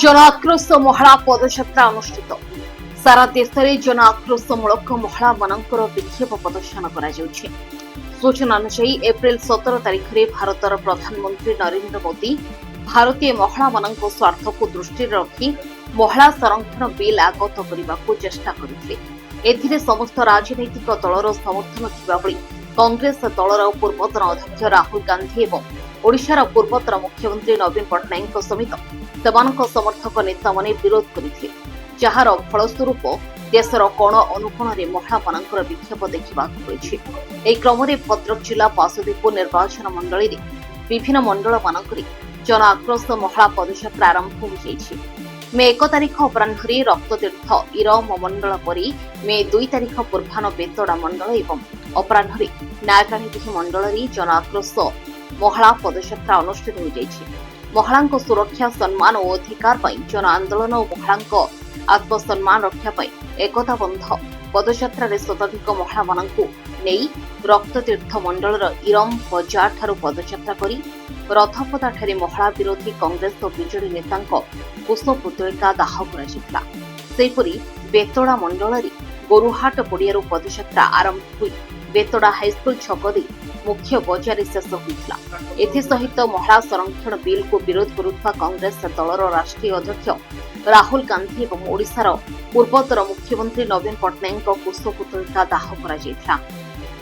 जन आक्रोश महिला पदयात्रा अनुष्ठित सारा देश में जन आक्रोशमूलक महिला मानकर विक्षेप प्रदर्शन कर सूचना अनुसार एप्रिल 17 तारिख में भारतर प्रधानमंत्री नरेंद्र मोदी भारतीय महिला मान स्वार्थ को दृष्टि रखी महिला संरक्षण बिल आगत करने को चेष्टा करते समस्त राजनैतिक दलर समर्थन थिबा बेले कांग्रेस दलर पूर्वतन अध्यक्ष राहुल गांधी और ओडिशार पूर्वतन मुख्यमंत्री नवीन पट्टनायक समेत सेमानक समर्थक नेता माने विरोध करते जार फलस्वरूप देशर कोण अनुकोण में महिला मानकर विक्षेप देखा मिली। क्रम में भद्रक जिला बासुदेवपुर निर्वाचन मंडल विभिन्न मंडल मानक जन आक्रोश महिला पदयात्रा आरंभ हो मे 1 तारिख अपराह्न रक्ततीर्थ इरम मंडल परी मे 2 तारिख पूर्वाह्न बेतड़ा मंडल एवं अपराह्न नायकाणी मंडल जन आक्रोश महिला पदयात्रा अनुष्ठित हो महिला सुरक्षा सम्मान और अधिकार जन आंदोलन और महिला आत्मसम्मान रक्षा एकता बंध पदयात्रा शताधिक महिला मानू नहीं रक्ततीर्थ मंडल इरम बजार ठारू पदयात्रा कर रथपदा ठारे महिला विरोधी कांग्रेस और बीजेडी नेता पुष्पपुतलिका दाह कर बेतड़ा मंडल गोरुहाट पड़िया पदयात्रा आरंभ हुई बेतड़ा हाईस्कल छक दे मुख्य बजार शेष होता। एसहित महिला संरक्षण बिल को विरोध करुवा कांग्रेस दलर राष्ट्रीय अध्यक्ष राहुल गांधी और ओडिशार पूर्वतर मुख्यमंत्री नवीन पट्टनायक पुष्पपुतलिका दाह कर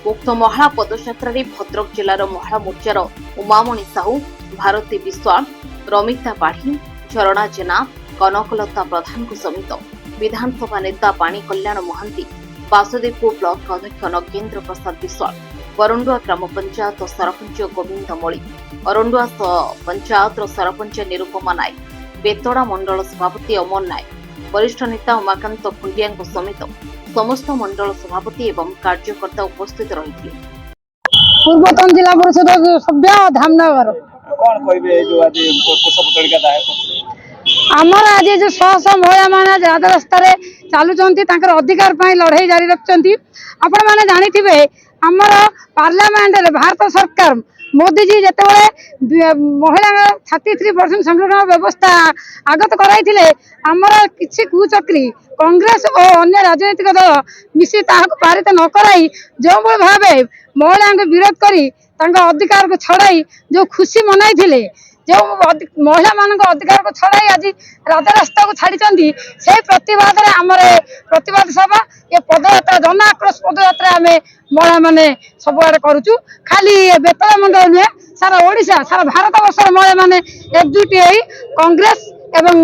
उक्त महिला पदयात्रा भद्रक जिलार महिला मोर्चार उमामणि साहू भारती विश्वाल रमिता पाढ़ी झरणा जेना कनकलता प्रधान समेत विधानसभा नेता पाणी कल्याण महांती बासुदेवपुर ब्लॉक अध्यक्ष नगेन्द्र प्रसाद विश्वाल वरुंडुआ ग्राम पंचायत सरपंच गोविंद मणि अरुंडुआ पंचायत सरपंच निरुपमा नायक बेतड़ा मंडल सभापति अमर नायक वरिष्ठ नेता उमाकांत खुंडिया समेत समस्त मंडल सभापति एवं कार्यकर्ता उपस्थित रही। पूर्वतन जिला परिषद सभ्य धामनगर आमर आज जो शह महिला मैंने राजरास्त चलुंट अधिकार लड़ाई जारी रखिंट आपण मैंने जानी आमर पार्लियामेंट भारत सरकार मोदी जी जिते महिला 33% संरक्षण व्यवस्था आगत कराई आमर किसी कुचक्री कांग्रेस और अन्य राजनीतिक दल मिसी पारित न कराई जो भाव महिला विरोध करी अधिकार को छड़ाई जो खुशी मनाई जो महिला मान अधिकार को छड़ाई आज राजरास्ता को छाड़ी से प्रतिवाद प्रतिवाद सभा ये पदयात्रा जन आक्रोश पदयात्रा आम महिला मैंने सबुआड़े करुचु खाली बेतड़ा मंडल नुहे सारा ओडिशा सारा भारत वर्ष महिला मैंने एकजुट हो कांग्रेस एवं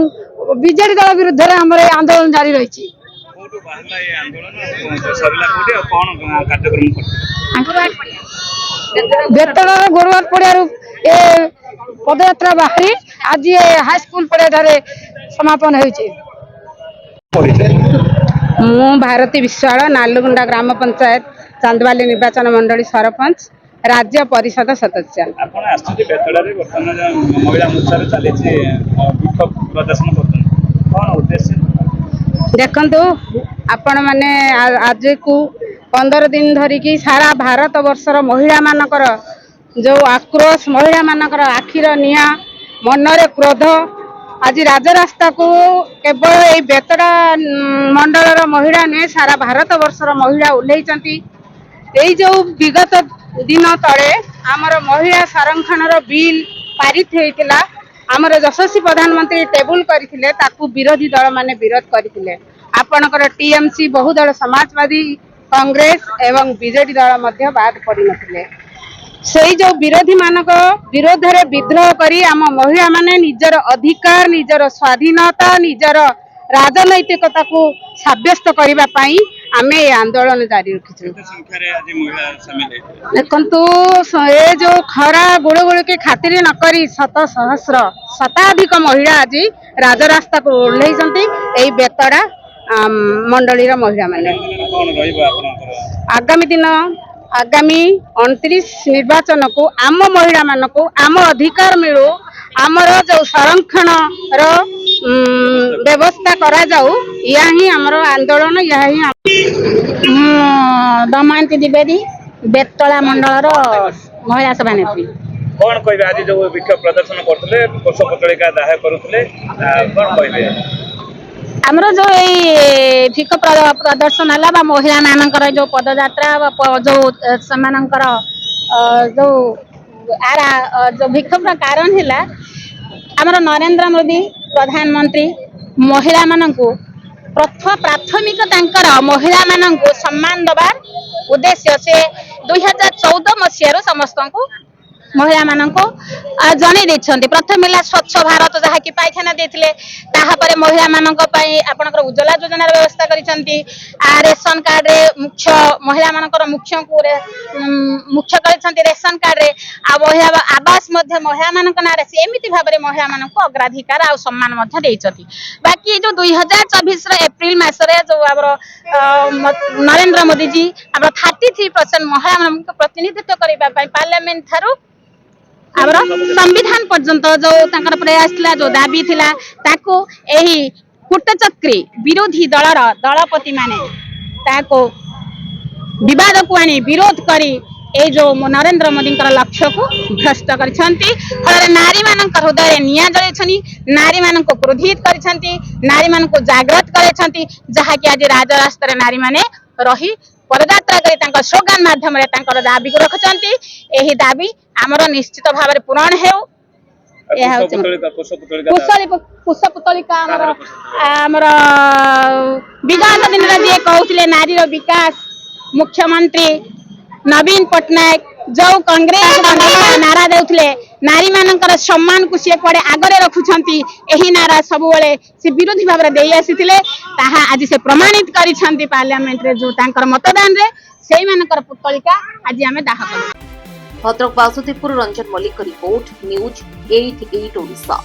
बीजेडी दल विरुद्ध आम आंदोलन जारी रही। बेतड़ा गोरुहाट पड़िया पदयात्रा बाहरी आज हाईस्कल पड़िया समापन हो भारती विश्वाल नालुगुंडा ग्राम पंचायत चांदवाली निर्वाचन मंडली सरपंच राज्य परिषद सदस्य देखु आपण मैंने आज को 15 दिन धरिकी सारा भारत वर्षर महिला मानकर जो आक्रोश महिला मानकर आखिर निया मनरे क्रोध आज राजरास्ता को केवल ये बेतड़ा मंडल महिला नुहे सारा भारत वर्षर महिला उल्लैचंती यही जो विगत दिन तले आमर महिला संरक्षण बिल पारित होता आमर यशस्वी प्रधानमंत्री टेबुल करथिले ताकू विरोधी दल माने विरोध करथिले आपणकर टीएमसी बहुदल समाजवादी कांग्रेस एवं बीजेडी दल मध्य बाद पड़ी नथिले से जो विरोधी मानक विरोध रे विद्रोह करी आम महिला माने निजर अधिकार निजर स्वाधीनता निजर राजनैतिकता को साब्यस्त करबा पई आमे आंदोलन जारी रखिछु। देखंतु ए जो खरा गुड़ के खातिर न करी शत सहस्र शताधिक महिला आज राजरास्ता को ओह्लैचंती एई बेतड़ा मंडली रा महिला माने आगामी दिन आगामी 29 निर्वाचन को आम महिला मान को आम अधिकार मिलू आमर जो संरक्षण व्यवस्था करा जाऊ या ही आमर आंदोलन या ही दमयंती द्विवेदी बेतड़ा मंडल महिला सभा नेत्री। कौन कहबे आज जो विक्षोभ प्रदर्शन करते कोष पुतलिका दाह करुले कौन कहबे आमर जो भिक्ष प्रदर्शन है महिला मानकर जो पदयात्रा जो सेमानकर जो आरा जो विक्षोभ कारण है आमर नरेंद्र मोदी प्रधानमंत्री महिला मानकु प्राथमिक महिला मानकु सम्मान दबार उद्देश्य से 2014 मसीह समस्त को महिला मानक जन प्रथम है स्वच्छ भारत जहाँ कि पायखाना देते तापर महिला मानक आपणकर उज्ज्वला योजना व्यवस्था करिसेंती रेशन कार्ड रे मुख्य महिला मानकर मुख्य को मुख्य करिसेंती रेशन कार्ड रे आ महिला आवास मध्य महिला मानक नारे एमिति भाबरे महिला मानक अग्राधिकार आ सम्मान मध्य देइछथि बाकी जो 2024 रो एप्रिल मास रे जो आबर नरेंद्र मोदी जी आबर 33% महिला मानक प्रतिनिधित्व करिबा पई पार्लियामेंट थारू आमर संविधान पर्यंत जो तांकर प्रयास थिला जो दाबी थिला ताको एही कूटचक्री विरोधी दलर दलपति माने ताको विवाद को आनी विरोध करी ए जो नरेंद्र मोदी लक्ष्य को भ्रष्ट करिसेंती फल नारी मानक हृदय निया जळैछनी नारी मानक क्रोधित करिसेंती नारी मानक जागृत करिसेंती जहा कि आज राजरास्ता रे नारी माने रही पदयात्रा करी तांकर स्लोगान माध्यम रे तांकर दाबी को रखचंती एही दाबी आमर निश्चित भाव में पूरण हेउ कुश पुतलिका आमर विगत दिन जी कहते नारी विकास मुख्यमंत्री नवीन पट्टनायक जो कांग्रेस नारा देउथले नारी मानकर सम्मान को सी कुआडे आगरे रखुछंती एही नारा सब बेले से विरोधी भाव दे आसीथिले ताहा आज से प्रमाणित करिछंती पार्लियामेंट रे जो तांकर मतदान रे सेही मानकर पुतलिका आज आमे दाह करू। Bhadrak Basudevpur Ranjan Mallik report news 88 Odisha.